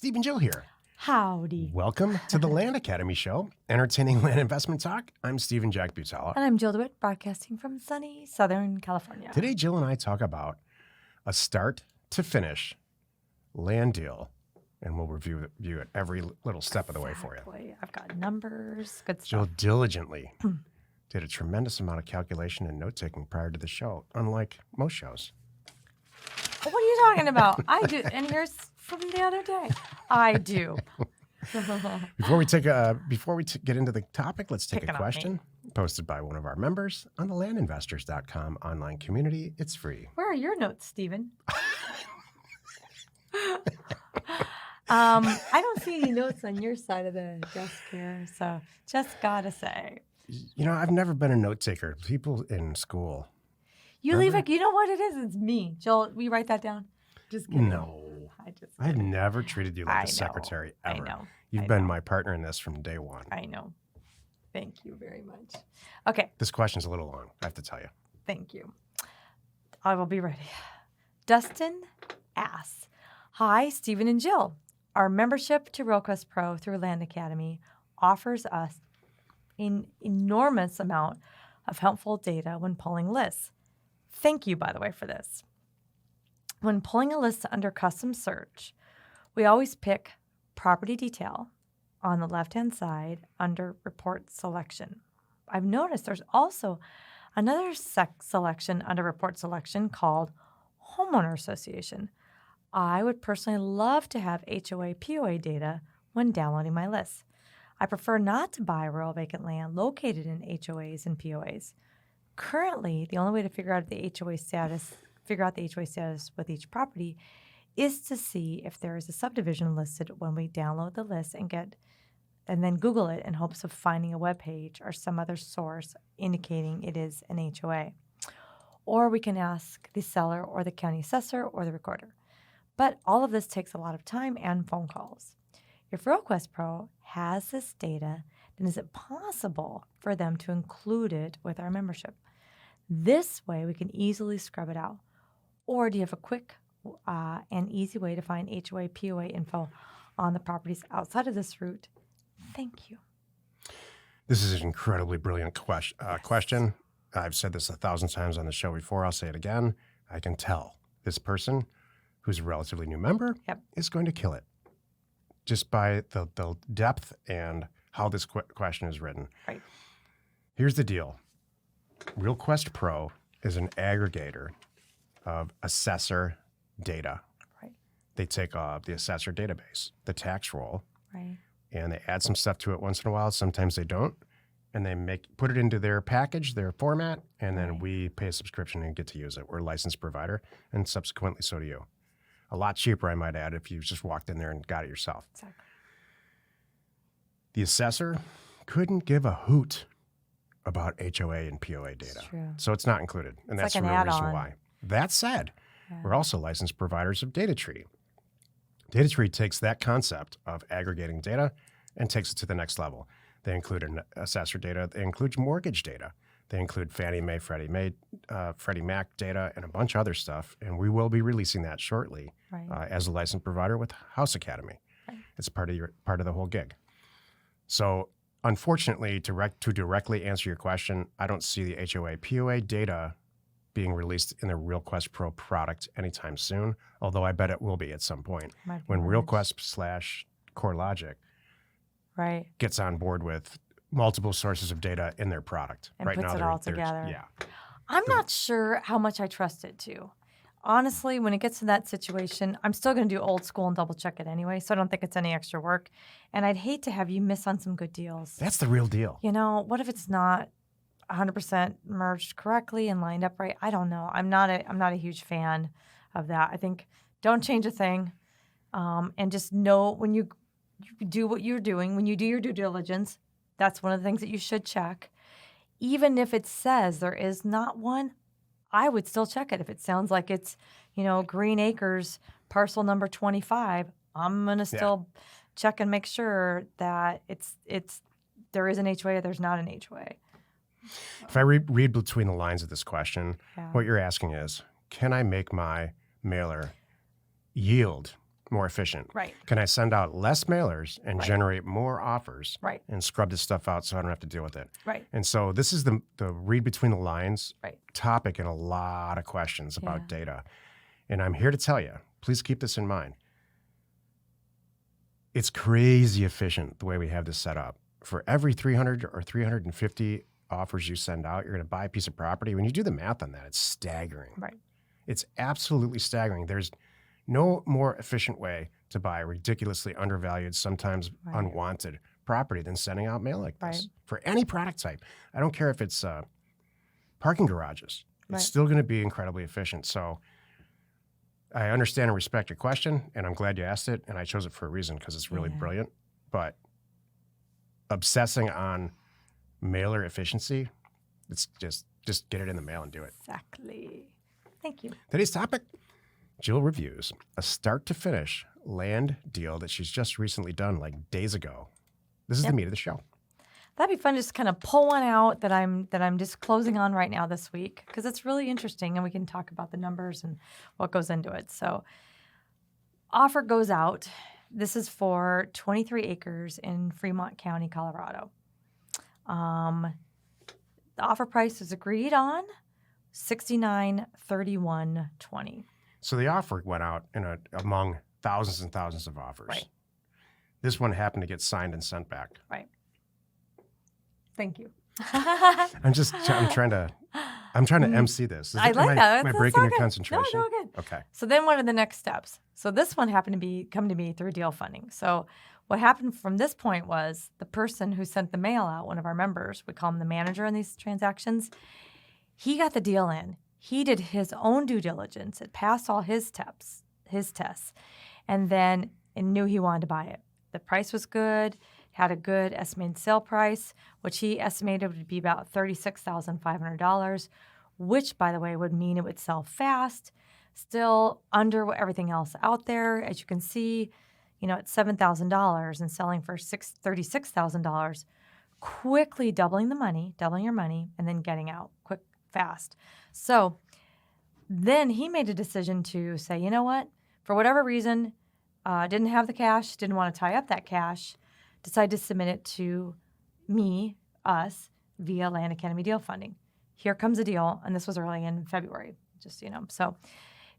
Steve and Jill here. Howdy. Welcome to the Land Academy Show, entertaining land investment talk. I'm Steve and Jack Butala. And I'm Jill DeWitt, broadcasting from sunny Southern California. Today, Jill and I talk about a start to finish land deal, and we'll review it every little step of the way for you. I've got numbers, good Jill stuff. diligently did a tremendous amount of calculation and note-taking prior to the show, unlike most shows. What are you talking about? I do, and here's from the other day. I do. Before we get into the topic, let's take Picking a on me. question posted by one of our members on the landinvestors.com online community. It's free. Where are your notes, Stephen? I don't see any notes on your side of the desk here, so just gotta say. You know, I've never been a note taker. People in school. You leave it. You know what it is? It's me. Jill, will you write that down? Just kidding. No. I've kidding. never treated you like I a know. secretary I ever. know. You've I been know. my partner in this from day one. I know. Thank you very much. Okay. This question's a little long, I have to tell you. Thank you. I will be ready. Dustin asks, hi, Stephen and Jill. Our membership to RealQuest Pro through Land Academy offers us an enormous amount of helpful data when pulling lists. Thank you, by the way, for this. When pulling a list under custom search, we always pick property detail on the left-hand side under report selection. I've noticed there's also another selection under report selection called homeowner association. I would personally love to have HOA, POA data when downloading my list. I prefer not to buy rural vacant land located in HOAs and POAs. Currently, the only way to figure out the HOA status with each property is to see if there is a subdivision listed when we download the list and then Google it in hopes of finding a web page or some other source indicating it is an HOA. Or we can ask the seller or the county assessor or the recorder. But all of this takes a lot of time and phone calls. If RealQuest Pro has this data, then is it possible for them to include it with our membership? This way, we can easily scrub it out. Or do you have a quick and easy way to find HOA, POA info on the properties outside of this route? Thank you. This is an incredibly brilliant question. I've said this 1,000 times on the show before. I'll say it again. I can tell this person, who's a relatively new member, is going to kill it just by the depth and how this question is written. Right. Here's the deal. RealQuest Pro is an aggregator of assessor data. Right. They take the assessor database, the tax roll, Right. and they add some stuff to it once in a while. Sometimes they don't. And they put it into their package, their format, and then we pay a subscription and get to use it. We're a licensed provider, and subsequently so do you. A lot cheaper, I might add, if you just walked in there and got it yourself. Exactly. The assessor couldn't give a hoot about HOA and POA data. It's true. So it's not included, and It's that's like the an real reason add-on. why. That said, we're also licensed providers of DataTree. DataTree takes that concept of aggregating data and takes it to the next level. They include an assessor data. They include mortgage data. They include Fannie Mae, Freddie Mac data, and a bunch of other stuff. And we will be releasing that shortly as a licensed provider with House Academy. Right. It's part of the whole gig. So unfortunately, to directly answer your question, I don't see the HOA, POA data being released in the RealQuest Pro product anytime soon, although I bet it will be at some point when RealQuest / CoreLogic gets on board with multiple sources of data in their product. And right puts now, it all together. Yeah. I'm not sure how much I trust it to. Honestly, when it gets to that situation, I'm still going to do old school and double check it anyway, so I don't think it's any extra work. And I'd hate to have you miss on some good deals. That's the real deal. You know, what if it's not 100% merged correctly and lined up right? I don't know. I'm not a huge fan of that. I think don't change a thing, and just know when you do what you're doing, when you do your due diligence, that's one of the things that you should check. Even if it says there is not one, I would still check it. If it sounds like it's, Green Acres, parcel number 25, I'm going to still check and make sure that there is an HOA or there's not an HOA. If I read between the lines of this question, what you're asking is, can I make my mailer yield more efficient? Right. Can I send out less mailers and Right. generate more offers Right. and scrub this stuff out so I don't have to deal with it? Right. And so this is the read between the lines Right. topic in a lot of questions about Yeah. data. And I'm here to tell you, please keep this in mind. It's crazy efficient the way we have this set up. For every 300 or 350 offers you send out, you're going to buy a piece of property. When you do the math on that, it's staggering. Right. It's absolutely staggering. There's no more efficient way to buy ridiculously undervalued, sometimes Right. unwanted property than sending out mail like this Right. for any product type. I don't care if it's parking garages. It's Right. still going to be incredibly efficient. So I understand and respect your question, and I'm glad you asked it, and I chose it for a reason because it's really Yeah. brilliant. But obsessing on mailer efficiency, it's just get it in the mail and do it. Exactly. Thank you. Today's topic, Jill reviews a start-to-finish land deal that she's just recently done, like days ago. This is Yep. the meat of the show. That'd be fun. Just kind of pull one out that I'm just closing on right now this week because it's really interesting, and we can talk about the numbers and what goes into it. So, offer goes out. This is for 23 acres in Fremont County, Colorado. The offer price is agreed on, $69,3120. So the offer went out among thousands and thousands of offers. Right. This one happened to get signed and sent back. Right. Thank you. I'm trying to MC this. Is I it- like am that. Am I That's breaking all your good. concentration? No, good. Okay. So then what are the next steps? So this one happened to come to me through deal funding. So what happened from this point was the person who sent the mail out, one of our members, we call him the manager in these transactions, he got the deal in. He did his own due diligence. It passed all his tests, and knew he wanted to buy it. The price was good, had a good estimated sale price, which he estimated would be about $36,500, which, by the way, would mean it would sell fast, still under everything else out there. As you can see, it's $7,000 and selling for $36,000, quickly doubling your money, and then getting out quick, fast. So then he made a decision to say, you know what, for whatever reason, didn't have the cash, didn't want to tie up that cash, decided to submit it to us, via Land Academy deal funding. Here comes a deal, and this was early in February, so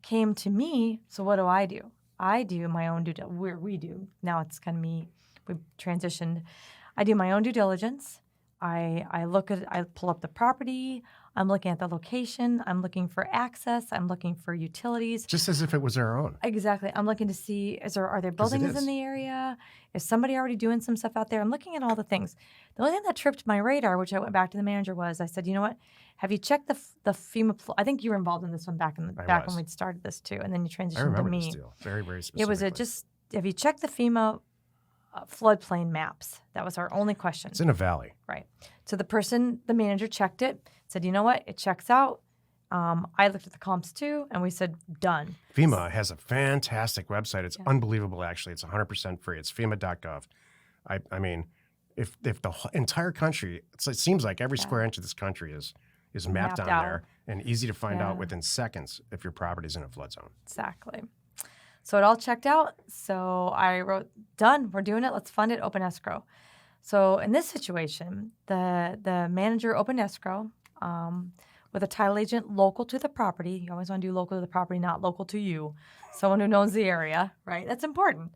came to me. So what do? I do my own due diligence. We do. Now it's kind of me. We've transitioned. I do my own due diligence. I pull up the property. I'm looking at the location. I'm looking for access. I'm looking for utilities. Just as if it was our own. Exactly. I'm looking to see, are there buildings in the area? Is somebody already doing some stuff out there? I'm looking at all the things. The only thing that tripped my radar, which I went back to the manager, was I said, you know what? Have you checked the FEMA? I think you were involved in this one back when we started this too, and then you transitioned I remember to me. this deal very, very specifically. It was have you checked the FEMA floodplain maps? That was our only question. It's in a valley. Right. So the manager checked it, said, you know what? It checks out. I looked at the comps too, and we said, done. FEMA has a fantastic website. It's unbelievable, actually. It's 100% free. It's FEMA.gov. I mean, if the entire country, it seems like every square inch of this country is mapped on out. there and easy to find out within seconds if your property's in a flood zone. Exactly. So it all checked out. So I wrote, done. We're doing it. Let's fund it. Open escrow. So in this situation, the manager opened escrow with a title agent local to the property. You always want to do local to the property, not local to you. Someone who knows the area, right? That's important.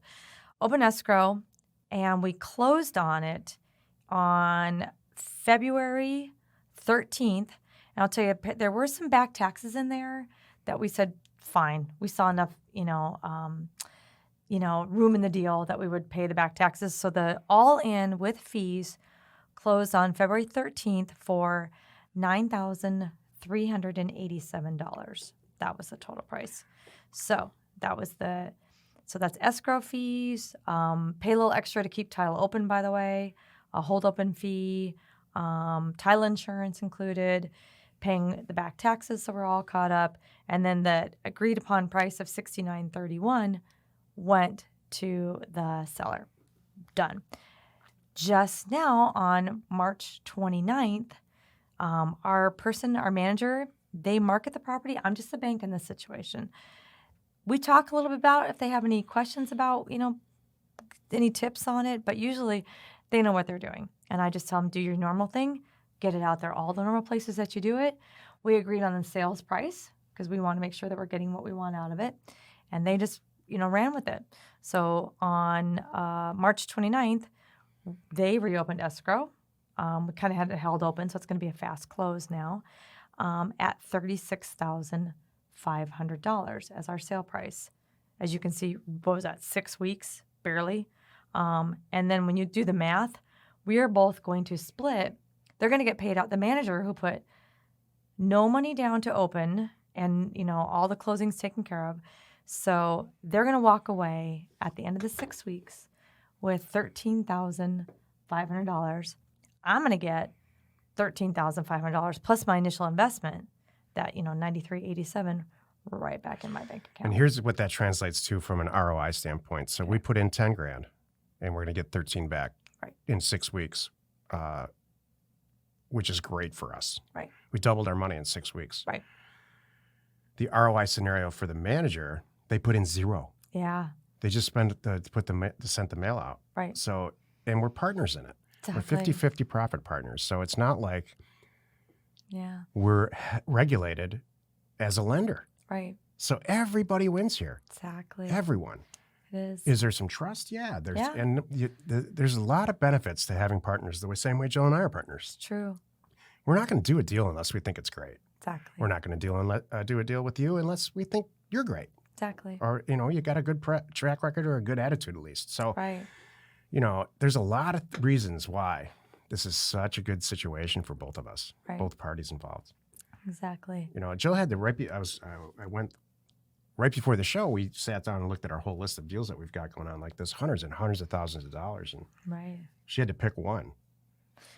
Open escrow, and we closed on it on February 13th. And I'll tell you, there were some back taxes in there that we said, fine. We saw enough, room in the deal that we would pay the back taxes. So the all-in with fees closed on February 13th for $9,387. That was the total price. So that's escrow fees. Pay a little extra to keep title open, by the way. A hold open fee, title insurance included, paying the back taxes, so we're all caught up, and then the agreed upon price of $69.31 went to the seller. Done. Just now on March 29th, our manager, they market the property. I'm just the bank in this situation. we talk a little bit about if they have any questions about, any tips on it, but usually they know what they're doing. And I just tell them, do your normal thing, get it out there, all the normal places that you do it. We agreed on the sales price because we want to make sure that we're getting what we want out of it. And they just, ran with it. So on March 29th, they reopened escrow. We kind of had it held open, so it's going to be a fast close now at $36,500 as our sale price. As you can see, what was that, 6 weeks, barely? And then when you do the math, we are both going to split. They're going to get paid out. The manager who put no money down to open and, all the closings taken care of. So they're going to walk away at the end of the 6 weeks with $13,500. I'm going to get $13,500 plus my initial investment, that, $93.87 right back in my bank account. And here's what that translates to from an ROI standpoint. So we put in 10 grand and we're going to get 13 back in 6 weeks, which is great for us. Right. We doubled our money in 6 weeks. Right. The ROI scenario for the manager, they put in 0. Yeah. They just sent the mail out. Right. So, and we're partners in it. Exactly. We're 50-50 profit partners. So it's not like we're regulated as a lender. Right. So everybody wins here. Exactly. Everyone. It is. Is there some trust? Yeah. And there's a lot of benefits to having partners the same way Jill and I are partners. It's true. We're not going to do a deal unless we think it's great. Exactly. We're not going to do a deal with you unless we think you're great. Exactly. Or, you got a good track record or a good attitude at least. So, right. There's a lot of reasons why this is such a good situation for both of us, both parties involved. Exactly. Jill had I went right before the show, we sat down and looked at our whole list of deals that we've got going on, like this hundreds and hundreds of thousands of dollars. And she had to pick one,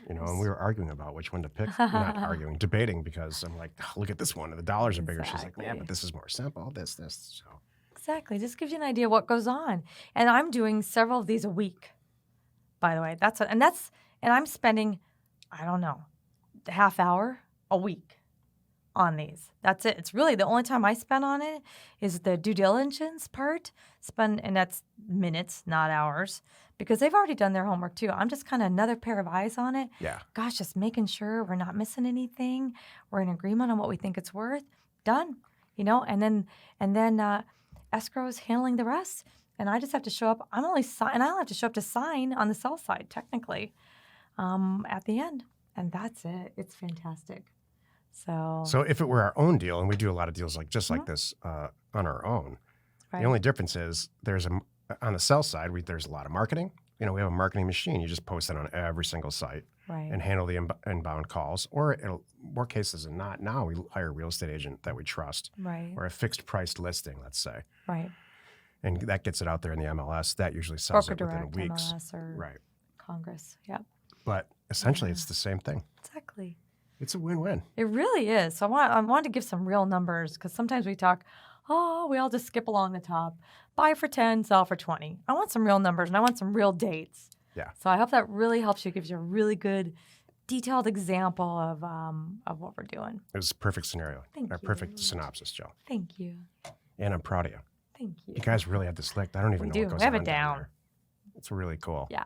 and we were arguing about which one to pick. Not arguing, debating, because I'm like, oh, look at this one. And the dollars are bigger. She's like, yeah, but this is more simple. This. So. Exactly. Just gives you an idea what goes on. And I'm doing several of these a week, by the way. And I'm spending, I don't know, a half hour a week on these. That's it. It's really the only time I spend on it is the due diligence part. And that's minutes, not hours, because they've already done their homework too. I'm just kind of another pair of eyes on it. Yeah. Gosh, just making sure we're not missing anything. We're in agreement on what we think it's worth. Done. And then escrow is handling the rest. And I just have to show up. I don't have to show up to sign on the sell side, technically, at the end. And that's it. It's fantastic. So if it were our own deal, and we do a lot of deals like this on our own, the only difference is on the sell side, there's a lot of marketing. We have a marketing machine. You just post it on every single site and handle the inbound calls. Or more cases than not, now we hire a real estate agent that we trust, or a fixed price listing, let's say, and that gets it out there in the MLS. That usually sells Broker it within direct, weeks, MLS or Congress. Yep. But essentially, it's the same thing. Exactly. It's a win-win. It really is. So I want to give some real numbers, because sometimes we talk, we all just skip along the top. Buy for 10, sell for 20. I want some real numbers, and I want some real dates. Yeah. So I hope that really helps you, gives you a really good, detailed example of what we're doing. It was a perfect scenario. Thank you. Perfect synopsis, Jill. Thank you. And I'm proud of you. Thank you. You guys really have this licked. I don't even know what goes on. We have it down. There. It's really cool. Yeah.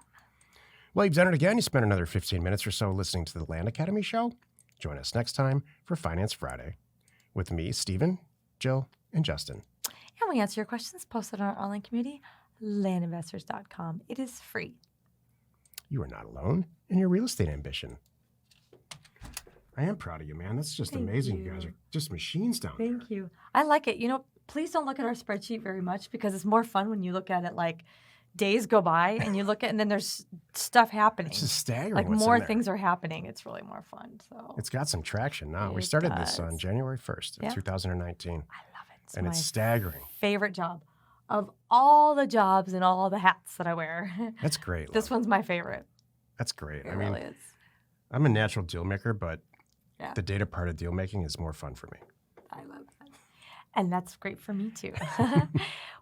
Well, you've done it again. You spent another 15 minutes or so listening to the Land Academy show. Join us next time for Finance Friday with me, Stephen, Jill, and Justin. And we answer your questions posted on our online community, landinvestors.com. It is free. You are not alone in your real estate ambition. I am proud of you, man. That's just amazing. You guys are just machines down there. Thank you. I like it. Please don't look at our spreadsheet very much, because it's more fun when you look at it like days go by and you look at, and then there's stuff happening. It's just staggering. Like more things are happening. It's really more fun. So it's got some traction now. We started this on January 1st of 2019. I love it. It's staggering. Favorite job of all the jobs and all the hats that I wear. That's great. This one's my favorite. That's great. It really is. I'm a natural deal maker, but the data part of deal making is more fun for me. I love that. And that's great for me too.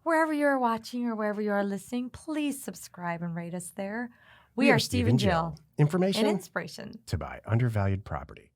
Wherever you're watching or wherever you are listening, please subscribe and rate us there. We are Steve and Jill. Information and inspiration to buy undervalued property.